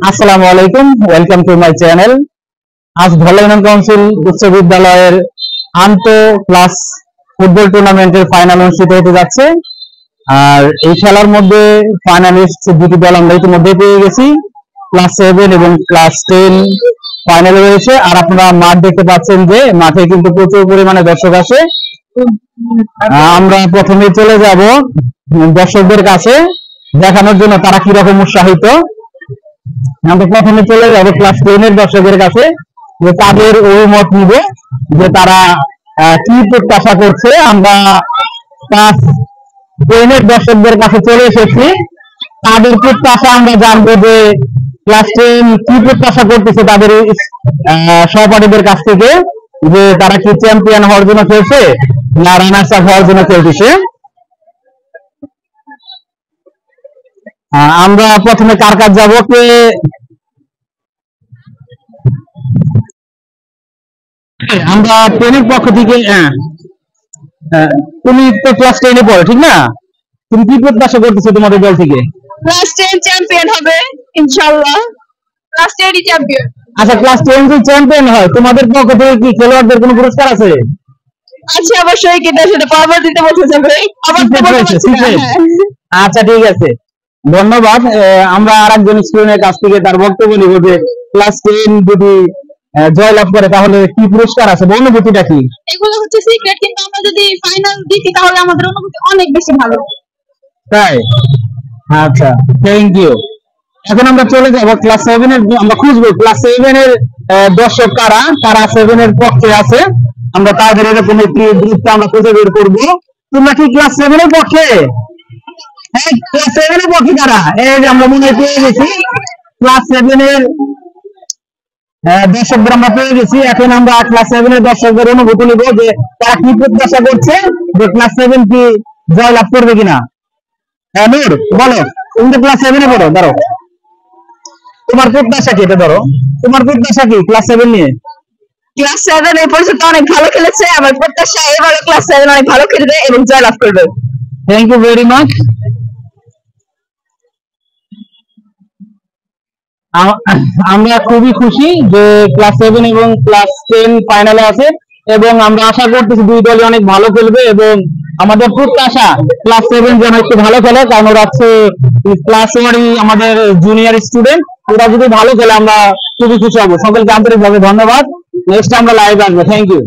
আসসালামু আলাইকুম, welcome to my channel. আজ ধলাই ইউনিয়ন কাউন্সিল উচ্চ বিদ্যালয়ের আন্তঃ ক্লাস ফুটবল টুর্নামেন্টের ফাইনাল অনুষ্ঠিত হতে যাচ্ছে। আর এই খেলার মধ্যে ফাইনালিস্ট দুটি দল আমরা ইতিমধ্যে পেয়ে গেছি। ক্লাস 7 এবং ক্লাস 10 ফাইনালে রয়েছে। আর আপনারা মাঠ দেখতে পাচ্ছেন যে মাঠে কিন্তু প্রচুর পরিমাণে দর্শক আছে। আমরা প্রথমে চলে যাব দর্শকদের কাছে দেখানোর জন্য তারা কিরকম উৎসাহিত। আমরা প্রথমে চলে যাবো ক্লাস 10 এর দর্শকের কাছে, যে তাদের অভিমত নিব যে তারা কি প্রত্যাশা করছে। আমরা ক্লাস 10 এর দর্শকদের কাছে চলে এসেছি, তাদের প্রত্যাশা আমরা জানবো যে ক্লাস 10 কি প্রত্যাশা করতেছে তাদের সহপাঠীদের কাছ থেকে, যে তারা কি চ্যাম্পিয়ন হওয়ার জন্য খেলছে না রানার্স আপ হওয়ার জন্য খেলতেছে। আমরা প্রথমে কার কাজ যাবো, কে আমরা 10 এর পক্ষ থেকে। তুমি তো ক্লাস 10 এ পড়ো, ঠিক না? তুমি কি প্রত্যাশা করতেছো তোমাদের দল থেকে? ক্লাস 10 চ্যাম্পিয়ন হবে ইনশাআল্লাহ। Class 10 champion. আচ্ছা, ক্লাস 10 যদি চ্যাম্পিয়ন হয় তোমাদের পক্ষ থেকে কি খেলোয়াড়দের কোনো পুরস্কার আছে? আচ্ছা, অবশ্যই কিন্তু সেটা পরবর্তীতে বলতে যাবে। আচ্ছা, ঠিক আছে, ধন্যবাদ। আমরা আরেকজন স্টুডেন্টের কাছ থেকে তার বক্তব্য নিব যে ক্লাস 10 যদি জয়লাভ করে তাহলে কি পুরস্কার আছে, অনুভূতিটা কি? এগুলো হচ্ছে সিক্রেট, কিন্তু আমরা যদি ফাইনাল জিতি তাহলে আমাদের অনুভূতি অনেক বেশি ভালো। তাই? আচ্ছা, থ্যাংক ইউ। এখন আমরা চলে যাব ক্লাস 7 এর, আমরা খুঁজবো ক্লাস 7 এর দর্শক কারা কারা 7 এর পক্ষে আছে। আমরা তাদের এরকম একটি গ্রুপ আমরা খুঁজে বের করবো। তোমরা কি ক্লাস 7 এর পক্ষে? হ্যাঁ, ক্লাস 7 এর পক্ষে কারা? এই যে আমরা মনে পেয়ে গেছি ক্লাস 7 এর দর্শকদের আমরা পেয়ে গেছি। এখন আমরা ক্লাস 7 এর দর্শকদের অনুভূতি নিব যে তারা কি প্রত্যাশা করছে, যে ক্লাস 7 কি জয়লাভ করবে কিনা। হ্যাঁ নূর, বলো, তুমি তো ক্লাস 7 এ পড়ো, ধরো তোমার প্রত্যাশা কি? এটা ধরো, তোমার প্রত্যাশা কি ক্লাস 7 নিয়ে? ক্লাস 7 এই পর্যন্ত অনেক ভালো খেলেছে, আমার প্রত্যাশা এবারে ক্লাস 7 অনেক ভালো খেলবে এবং জয়লাভ করবে। Thank you very much. আমরা খুবই খুশি যে ক্লাস 7 এবং ক্লাস 10 ফাইনালে আছে, এবং আমরা আশা করতেছি দুই দলই অনেক ভালো খেলবে, এবং আমাদের প্রত্যাশা ক্লাস 7 যেন একটু ভালো খেলে, কারণ ওরা হচ্ছে ক্লাস 1 আমাদের জুনিয়র স্টুডেন্ট। ওরা যদি ভালো খেলে আমরা খুবই খুশি হবো। সকলকে আন্তরিকভাবে ধন্যবাদ। নেক্সট আমরা লাইভ আসবো। Thank you.